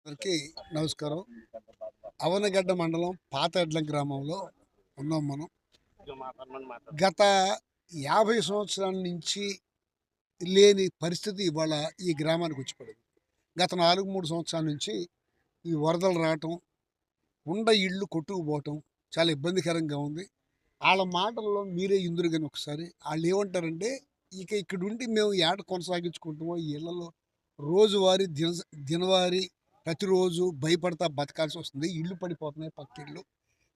అందరికీ నమస్కారం. అవనగడ్డ మండలం పాతెడ్ల గ్రామంలో ఉన్నాం మనం. గత 50 సంవత్సరాల నుంచి లేని పరిస్థితి ఇవాళ ఈ గ్రామానికి వచ్చి పడింది. గత 4, 3 సంవత్సరాల నుంచి ఈ వరదలు రావటం, ఇళ్ళు కొట్టుకుపోవటం చాలా ఇబ్బందికరంగా ఉంది. ఆళ్ళ మాటల్లో మీరే ఇందురు గాని ఒకసారి. ఆళ్ళేమంటారంటే, ఇక్కడుండి మేము ఏట కొనసాగించుకుంటామో ఈ ఇళ్లలో రోజువారీ దినవారీ ప్రతిరోజు భయపడతా బతకాల్సొస్తుంది. ఇళ్ళు పడిపోతున్నాయి పక్కిళ్ళు.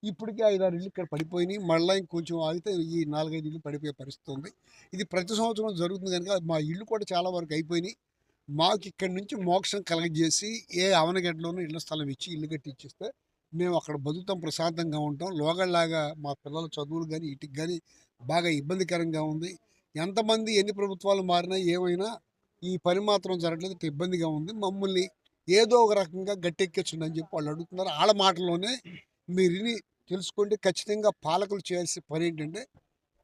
ఇప్పటికే 5, 6 ఇళ్ళు ఇక్కడ పడిపోయినాయి. మళ్ళా ఇంకొంచెం ఆగితే ఈ 4, 5 ఇళ్ళు పడిపోయే పరిస్థితి ఉంది. ఇది ప్రతి సంవత్సరం జరుగుతుంది గనుక మా ఇళ్ళు కూడా చాలా వరకు అయిపోయినాయి. మాకిక్కడి నుంచి మోక్షం కలగజేసి అవనగడ్డలోనూ ఇళ్ల స్థలం ఇచ్చి ఇల్లు కట్టిచ్చిస్తే మేము అక్కడ బతుకుతాం, ప్రశాంతంగా ఉంటాం. లోగడలాగా మా పిల్లల చదువులు గానీ, ఈటికి గానీ బాగా ఇబ్బందికరంగా ఉంది. ఎంతమంది ఎన్ని ప్రభుత్వాలు మారినా ఏమైనా ఈ పని మాత్రం జరగట్లేదు. ఇబ్బందిగా ఉంది. మమ్మల్ని ఏదో ఒక రకంగా గట్టెక్కించండి అని చెప్పి వాళ్ళు అడుగుతున్నారు. ఆళ్ళ మాటల్లోనే మీరు విని తెలుసుకోండి. ఖచ్చితంగా పాలకులు చేయాల్సిన పని ఏంటంటే,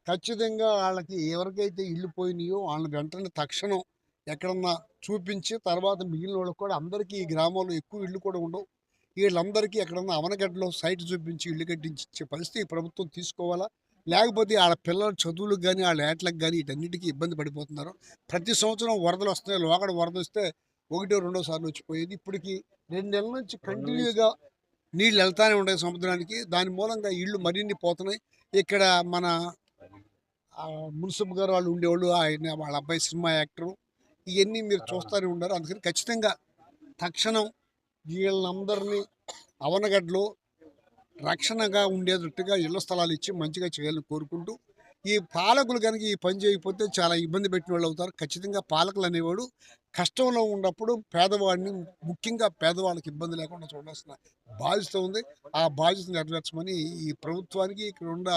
ఖచ్చితంగా వాళ్ళకి ఎవరికైతే ఇళ్ళు పోయినాయో వాళ్ళని వెంటనే తక్షణం ఎక్కడన్నా చూపించి, తర్వాత మిగిలిన వాళ్ళకి కూడా అందరికీ ఈ గ్రామంలో ఎక్కువ ఇళ్ళు కూడా ఉండవు. వీళ్ళందరికీ ఎక్కడన్నా అవనగడ్డలో సైట్ చూపించి ఇల్లు కట్టించే పరిస్థితి ఈ ప్రభుత్వం తీసుకోవాలా. లేకపోతే ఆళ్ళ పిల్లల చదువులకు గానీ, ఆళ్ళ ఏట్లకు గానీ వీటన్నిటికీ ఇబ్బంది పడిపోతున్నారు. ప్రతి సంవత్సరం వరదలు వస్తున్నాయి. లోగడ వరదొస్తే ఒకటో, రెండో సార్లు వచ్చిపోయేది. ఇప్పటికి 2 నెలల నుంచి కంటిన్యూగా నీళ్ళు వెళ్తానే ఉంటాయి సముద్రానికి. దాని మూలంగా ఇళ్ళు మరిన్ని పోతున్నాయి. ఇక్కడ మన మున్సిపల్ గారు వాళ్ళు ఉండేవాళ్ళు. వాళ్ళ అబ్బాయి సినిమా యాక్టరు. ఇయన్నీ మీరు చూస్తూనే ఉన్నారు. అందుకని ఖచ్చితంగా తక్షణం వీళ్ళందరినీ అవనగడ్డలో రక్షణగా ఉండేటట్టుగా ఇళ్ల స్థలాలు ఇచ్చి మంచిగా చేయాలని కోరుకుంటూ, ఈ పాలకులు కనుక ఈ పని చేయకపోతే చాలా ఇబ్బంది పెట్టిన వాళ్ళు అవుతారు. ఖచ్చితంగా పాలకులు అనేవాడు కష్టంలో ఉన్నప్పుడు పేదవాడిని, ముఖ్యంగా పేదవాళ్ళకి ఇబ్బంది లేకుండా చూడాల్సిన బాధ్యత ఉంది. ఆ బాధ్యత నెరవేర్చమని ఈ ప్రభుత్వానికి, ఇక్కడ ఉన్న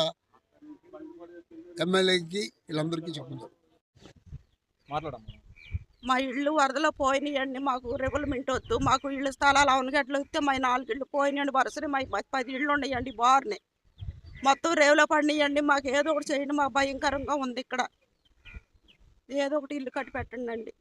ఎమ్మెల్యేకి వీళ్ళందరికీ చెప్పండి. మా ఇళ్ళు వరదలో పోయినాయండి. మాకు రెగ్యులమెంట్ వద్దు. మాకు ఇళ్ళ స్థలాలు అవనగడ్డలో ఇస్తే మా 4 ఇళ్ళు పోయినాయండి. వరుసనే మా 10 ఇళ్ళు ఉన్నాయండి బారునే. మొత్తం రేవులో పడినాయండి. మాకు ఏదో ఒకటి చేయండి. మాకు భయంకరంగా ఉంది ఇక్కడ. ఏదో ఒకటి ఇల్లు కట్టి పెట్టండి.